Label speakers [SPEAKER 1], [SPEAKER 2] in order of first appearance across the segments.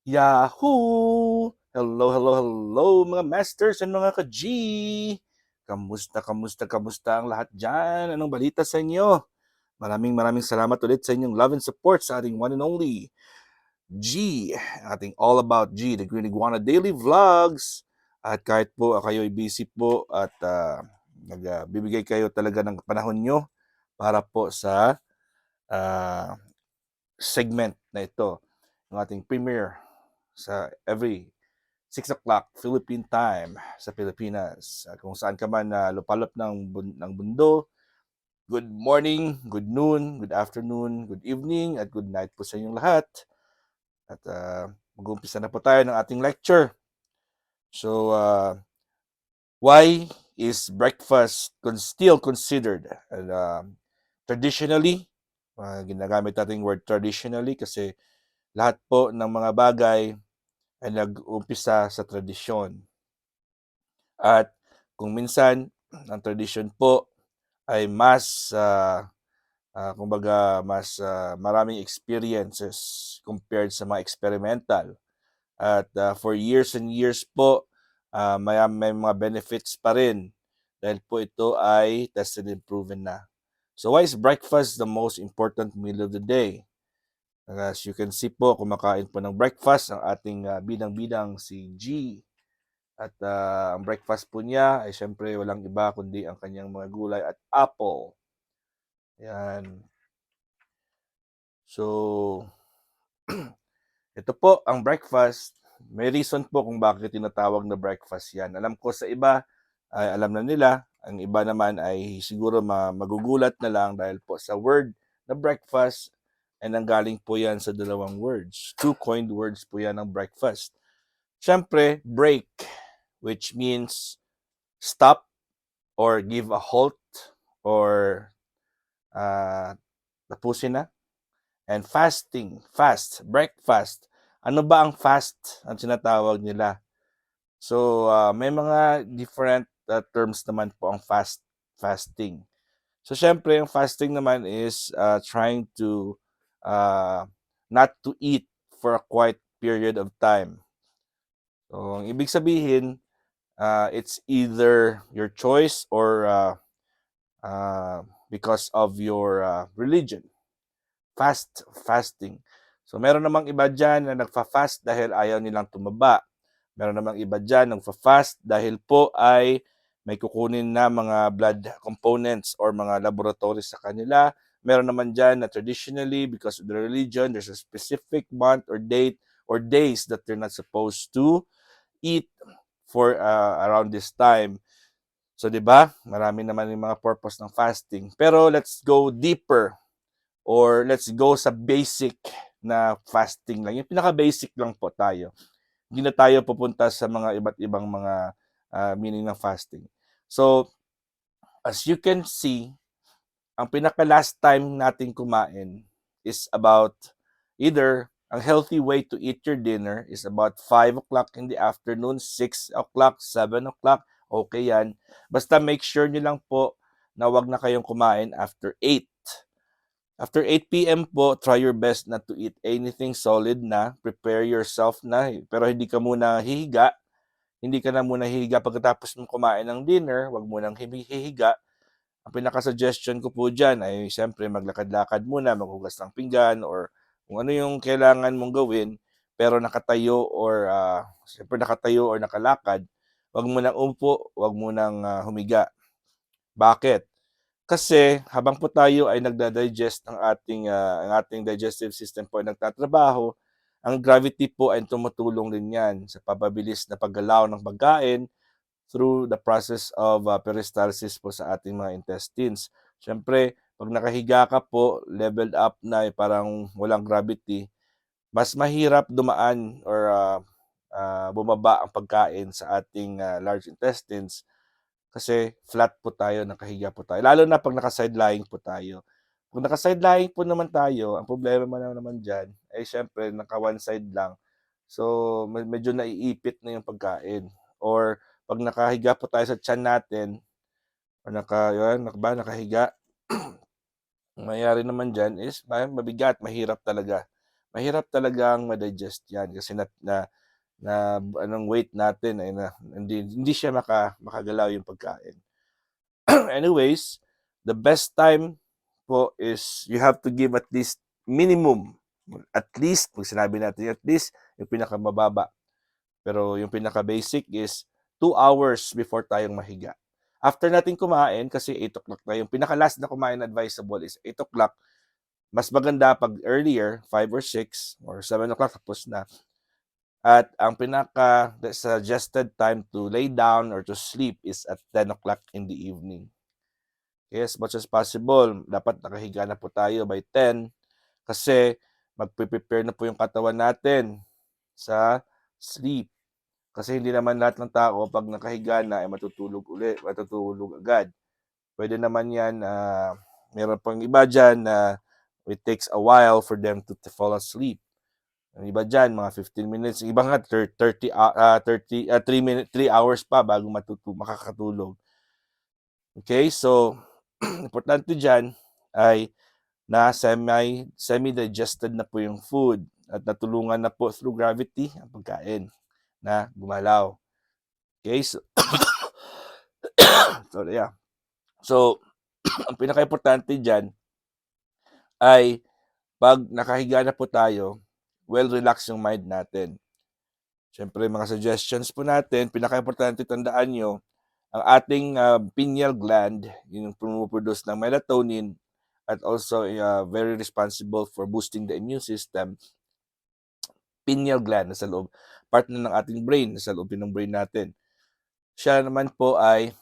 [SPEAKER 1] Yahoo! Hello, hello, hello mga masters and mga ka-G! Kamusta ang lahat dyan? Anong balita sa inyo? Maraming salamat ulit sa inyong love and support sa ating one and only G, ating All About G, the Green Iguana Daily Vlogs. At kahit po kayo ay busy po at nagbibigay kayo talaga ng panahon nyo para po sa ah, segment na ito, ng ating premiere sa every 6 o'clock Philippine time sa Pilipinas. Kung saan ka man lupalop ng mundo, good morning, good noon, good afternoon, good evening, at good night po sa inyong lahat. At mag-uumpisa na po tayo ng ating lecture. So, why is breakfast still considered traditionally? Ginagamit natin word traditionally kasi lahat po ng mga bagay ay nag-umpisa sa tradisyon. At kung minsan, ang tradisyon po ay mas, kumbaga, mas maraming experiences compared sa mga experimental. At for years and years po, may mga benefits pa rin dahil po ito ay tested and proven na. So why is breakfast the most important meal of the day? As you can see po, kumakain po ng breakfast ang ating bidang-bidang si G. At ang breakfast po niya ay syempre walang iba kundi ang kanyang mga gulay at apple. Yan. So, ito po ang breakfast. May reason po kung bakit tinatawag na breakfast yan. Alam ko sa iba, ay alam na nila. Ang iba naman ay siguro magugulat na lang dahil po sa word na breakfast ay nanggaling po yan sa dalawang words. Two coined words po yan ng breakfast. Syempre, break, which means stop or give a halt or tapusin na. And fasting, breakfast. Ano ba ang fast ang sinatawag nila? So, may mga different terms naman po ang fasting. So, syempre, yung fasting naman is trying to not to eat for a quiet period of time. So, ang ibig sabihin, it's either your choice or because of your religion. Fasting. So, meron namang iba dyan na nagfa-fast dahil ayaw nilang tumaba. Meron namang iba dyan nagfa-fast dahil po ay may kukunin na mga blood components or mga laboratories sa kanila. Meron naman dyan na traditionally, because of the religion, there's a specific month or date or days that they're not supposed to eat for around this time. So, di ba? Marami naman yung mga purpose ng fasting. Pero let's go deeper or let's go sa basic na fasting lang. Yung pinaka-basic lang po tayo. Hindi na tayo pupunta sa mga iba't ibang mga meaning ng fasting. So, as you can see, ang pinaka-last time natin kumain is about either ang healthy way to eat your dinner is about 5 o'clock in the afternoon, 6 o'clock, 7 o'clock, okay yan. Basta make sure nyo lang po na wag na kayong kumain after 8. After 8 p.m. po, try your best not to eat anything solid na. Prepare yourself na. Pero hindi ka muna hihiga. Hindi ka na muna hihiga pagkatapos mong kumain ng dinner. Huwag mo nang hihiga. Ang pinaka-suggestion ko po dyan ay siyempre maglakad-lakad muna, maghugas ng pinggan or kung ano yung kailangan mong gawin pero nakatayo or siyempre nakatayo or nakalakad, wag mo nang umupo, wag mo nang humiga. Bakit? Kasi habang po tayo ay nagda-digest ang ating digestive system po ay nagtatrabaho, ang gravity po ay tumutulong din yan sa pababilis na paggalaw ng pagkain through the process of peristalsis po sa ating mga intestines. Siyempre, pag nakahiga ka po, leveled up na, parang walang gravity, mas mahirap dumaan or bumaba ang pagkain sa ating large intestines kasi flat po tayo, nakahiga po tayo. Lalo na pag naka-side lying po tayo. Kung naka-side lying po naman tayo, ang problema naman dyan, ay syempre, naka-one side lang. So, medyo naiipit na yung pagkain. Or, pag nakahiga po tayo sa tiyan natin, or nakahiga, ang mangyayari naman dyan is, mabigat, mahirap talaga. mahirap talagang ma-digest yan kasi anong weight natin ay hindi siya makagalaw yung pagkain. Anyways, the best time po is you have to give at least minimum, at least, pag sinabi natin at least, yung pinakamababa. Pero yung pinaka-basic is 2 hours before tayong mahiga. After natin kumain, kasi 8 o'clock na, yung pinaka-last na kumain na advisable is 8 o'clock. Mas maganda pag earlier, 5 or 6 or 7 o'clock, tapos na. At ang pinaka-suggested time to lay down or to sleep is at 10 o'clock in the evening. Okay, as much as possible, dapat nakahiga na po tayo by 10 kasi magpe-prepare na po yung katawan natin sa sleep. Kasi hindi naman lahat ng tao pag nakahiga na ay matutulog agad. Pwede naman yan, meron pang iba dyan na it takes a while for them to fall asleep. Ang iba dyan, mga 15 minutes. Ang iba nga, 3 hours pa bago makakatulog. Okay, so, importante dyan ay na semi-digested na po yung food at natulungan na po through gravity ang pagkain na gumalaw. Okay, so, sorry, yeah. So, ang pinaka-importante dyan ay pag nakahiga na po tayo, well-relax yung mind natin. Siyempre, mga suggestions po natin, pinaka-importante tandaan nyo, ang ating pineal gland, yung pumuproduce ng melatonin at also very responsible for boosting the immune system, pineal gland nasa loob, part na ng ating brain, nasa loob ng brain natin. Siya naman po ay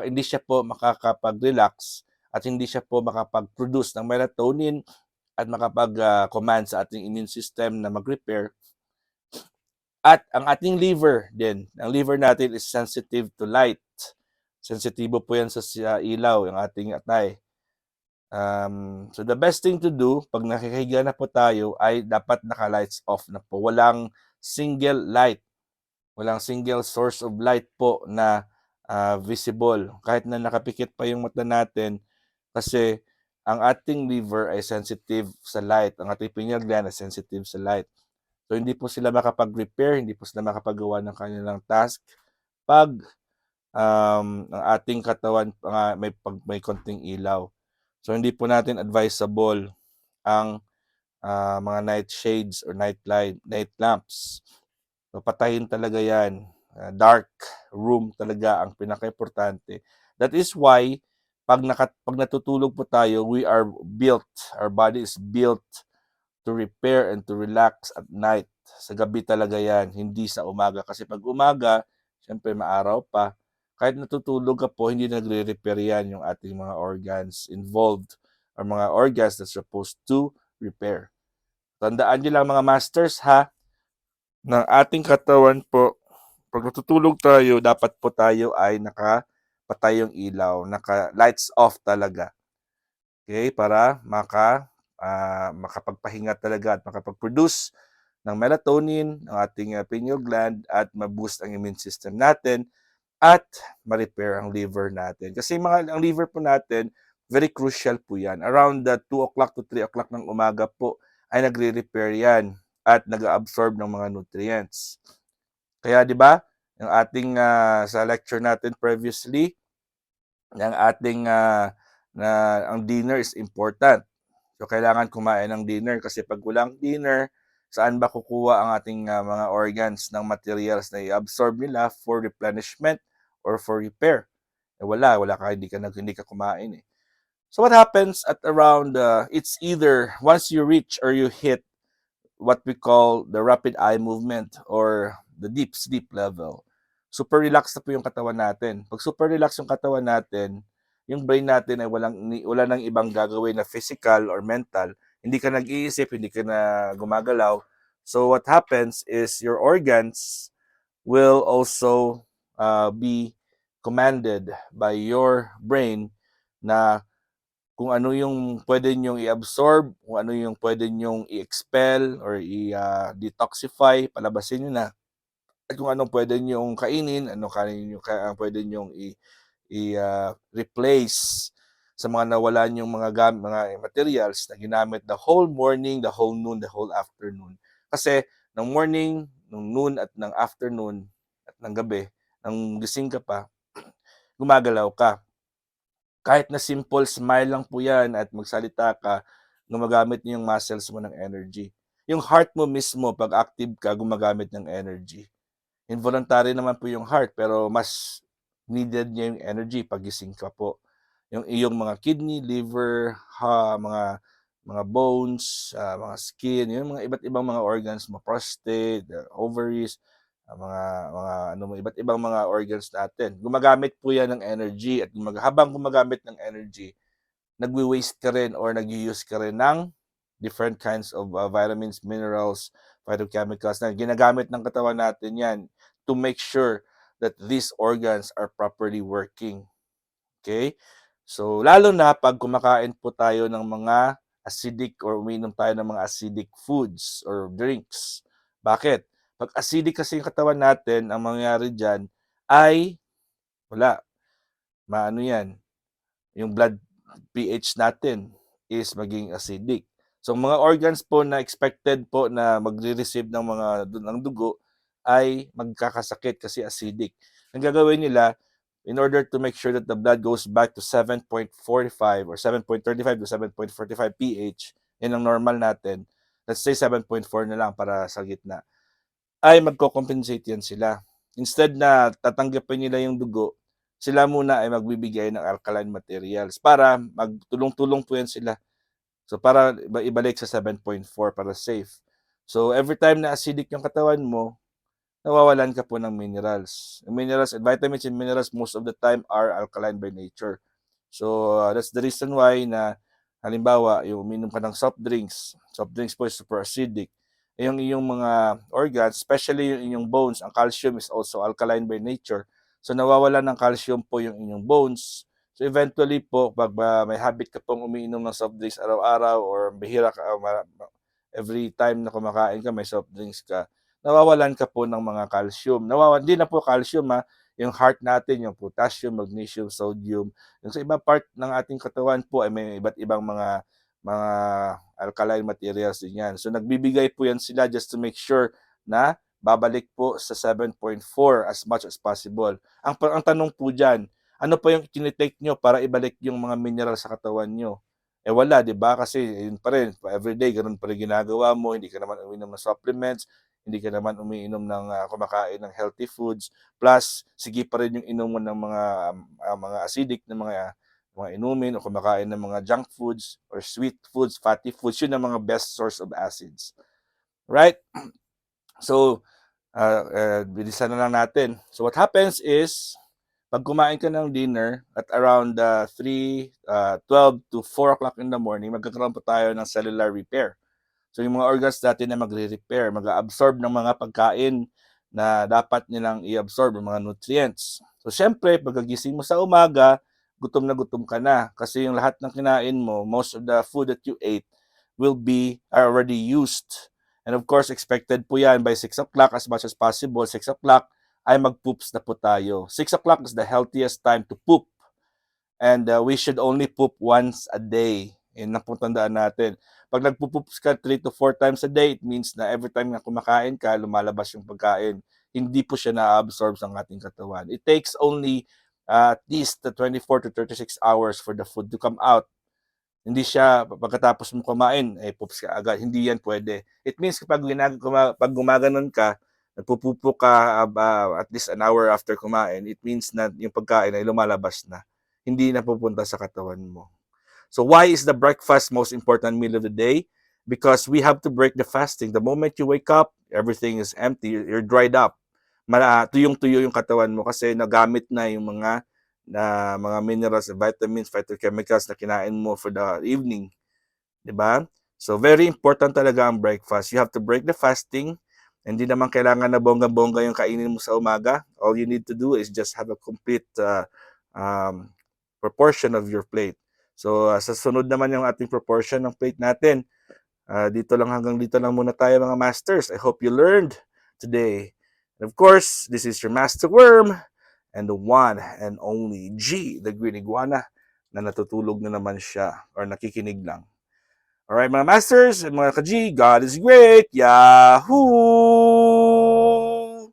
[SPEAKER 1] hindi siya po makakapag-relax at hindi siya po makapag-produce ng melatonin at makapag-command sa ating immune system na mag-repair. At ang ating liver din, ang liver natin is sensitive to light. Sensitibo po yan sa ilaw, yung ating atay. So the best thing to do, pag nakikahiga na po tayo, ay dapat naka-lights off na po. Walang single light. Walang single source of light po na visible. Kahit na nakapikit pa yung mata natin, kasi ang ating liver ay sensitive sa light. Ang ating pineal gland ay sensitive sa light. So, hindi po sila makapag-repair, hindi po sila makapagawa ng kanilang task pag ang ating katawan may konting ilaw. So, hindi po natin advisable ang mga night shades or night lamps. So, patayin talaga yan. Dark room talaga ang pinaka-importante. That is why, pag natutulog po tayo, our body is built to repair and to relax at night. Sa gabi talaga yan, hindi sa umaga. Kasi pag umaga, syempre maaraw pa, kahit natutulog ka po, hindi nagre-repair yan yung ating mga organs involved or mga organs that's supposed to repair. Tandaan nyo lang mga masters ha, ng ating katawan po, pag natutulog tayo, dapat po tayo ay nakapatay yung ilaw, naka-lights off talaga. Okay, para makapagpahinga talaga at makapag-produce ng melatonin ng ating pineal gland at ma-boost ang immune system natin at ma-repair ang liver natin. Kasi ang liver po natin, very crucial po yan. Around 2 o'clock to 3 o'clock ng umaga po ay nagre-repair yan at nag-absorb ng mga nutrients. Kaya 'di ba, yung ating sa lecture natin previously, yung ating ang dinner is important. So, kailangan kumain ng dinner kasi pag walang dinner, saan ba kukuha ang ating mga organs ng materials na i-absorb nila for replenishment or for repair? Wala ka, hindi ka kumain eh. So what happens at around, it's either once you reach or you hit what we call the rapid eye movement or the deep sleep level. Super relax na po yung katawan natin. Pag super relax yung katawan natin, yung brain natin ay wala nang ibang gagawin na physical or mental. Hindi ka nag-iisip, hindi ka na gumagalaw. So what happens is your organs will also be commanded by your brain na kung ano yung pwede nyong i-absorb, kung ano yung pwede nyong i-expel or i-detoxify, palabasin nyo na. At kung anong pwede nyong kainin, pwede nyong i-replace sa mga nawalan yung mga materials na ginamit the whole morning, the whole noon, the whole afternoon. Kasi ng morning, ng noon at ng afternoon at ng gabi, nang gising ka pa, gumagalaw ka. Kahit na simple smile lang po yan at magsalita ka, gumagamit yung muscles mo ng energy. Yung heart mo mismo, pag active ka, gumagamit ng energy. Involuntary naman po yung heart, pero mas needed niya yung energy pag gising ka po. Yung iyong mga kidney, liver, mga bones, mga skin, yung mga iba't ibang mga organs mo, prostate, ovaries, mga ano mo, iba't ibang mga organs natin. Gumagamit po yan ng energy at habang gumagamit ng energy, nagwi-waste ka rin or nag-use ka rin ng different kinds of vitamins, minerals, phytochemicals na ginagamit ng katawan natin yan to make sure that these organs are properly working. Okay? So, lalo na pag kumakain po tayo ng mga acidic or umiinom tayo ng mga acidic foods or drinks. Bakit? Pag acidic kasi yung katawan natin, ang mangyayari dyan ay wala. Maano yan? Yung blood pH natin is maging acidic. So, mga organs po na expected po na magre-receive ng dugo ay magkakasakit kasi acidic. Ang gagawin nila, in order to make sure that the blood goes back to 7.45 or 7.35 to 7.45 pH, yun ang normal natin. Let's say 7.4 na lang para sa gitna. Ay magko-compensate yan sila. Instead na tatanggapin nila yung dugo, sila muna ay magbibigay ng alkaline materials para magtulong-tulong po yan sila. So para ibalik sa 7.4 para safe. So every time na acidic yung katawan mo, nawawalan ka po ng minerals. Minerals and vitamins and minerals most of the time are alkaline by nature. So that's the reason why na halimbawa, yung uminom ka ng soft drinks po is super acidic. Yung iyong mga organs, especially yung inyong bones, ang calcium is also alkaline by nature. So nawawalan ng calcium po yung inyong bones. So eventually po, pag may habit ka pong umiinom ng soft drinks araw-araw or bihira ka, every time na kumakain ka, may soft drinks ka, nawawalan ka po ng mga calcium. Hindi na po calcium yung heart natin, yung potassium, magnesium, sodium. Yung sa ibang part ng ating katawan po ay may iba't ibang mga alkaline materials din yan. So nagbibigay po yan sila just to make sure na babalik po sa 7.4 as much as possible. Ang tanong po dyan, ano pa yung tinitake nyo para ibalik yung mga mineral sa katawan nyo? Eh wala, di ba? Kasi yun pa rin, everyday, ganun pa rin ginagawa mo, hindi ka naman uminom ng supplements, hindi ka naman umiinom ng kumakain ng healthy foods, plus sige pa rin yung inom mo ng mga acidic na mga inumin o kumakain ng mga junk foods or sweet foods, fatty foods, yun ang mga best source of acids. Right? So, bilisan na lang natin. So what happens is, pag kumain ka ng dinner at around 12 to 4 o'clock in the morning, magkakaroon po tayo ng cellular repair. So yung mga organs natin na magre-repair, mag-absorb ng mga pagkain na dapat nilang i-absorb, ng mga nutrients. So syempre, pagkagising mo sa umaga, gutom na gutom ka na. Kasi yung lahat ng kinain mo, most of the food that you ate are already used. And of course, expected po yan by 6 o'clock as much as possible. 6 o'clock ay mag-poops na po tayo. 6 o'clock is the healthiest time to poop. And we should only poop once a day. Yun ang tandaan natin. Pag nagpo-poops ka 3 to 4 times a day, it means na every time na kumakain ka, lumalabas yung pagkain. Hindi po siya na-absorb sa ating katawan. It takes only at least 24 to 36 hours for the food to come out. Hindi siya pagkatapos mo kumain, poops ka agad. Hindi yan pwede. It means kapag pag gumaganon ka, nagpupupo ka at least an hour after kumain, it means na yung pagkain ay lumalabas na. Hindi na pupunta sa katawan mo. So why is the breakfast most important meal of the day? Because we have to break the fasting. The moment you wake up, everything is empty. You're dried up. Tuyong-tuyo yung katawan mo kasi nagamit na yung mga minerals, vitamins, phytochemicals na kinain mo for the evening. Diba? So very important talaga ang breakfast. You have to break the fasting. Hindi naman kailangan na bongga-bongga yung kainin mo sa umaga. All you need to do is just have a complete proportion of your plate. So sa sunod naman yung ating proportion ng plate natin. Hanggang dito lang muna tayo mga masters. I hope you learned today. And of course, this is your Master Worm and the one and only G, the Green Iguana. na natutulog na naman siya or nakikinig lang. Alright mga masters and mga ka-G, God is great! Yahoo!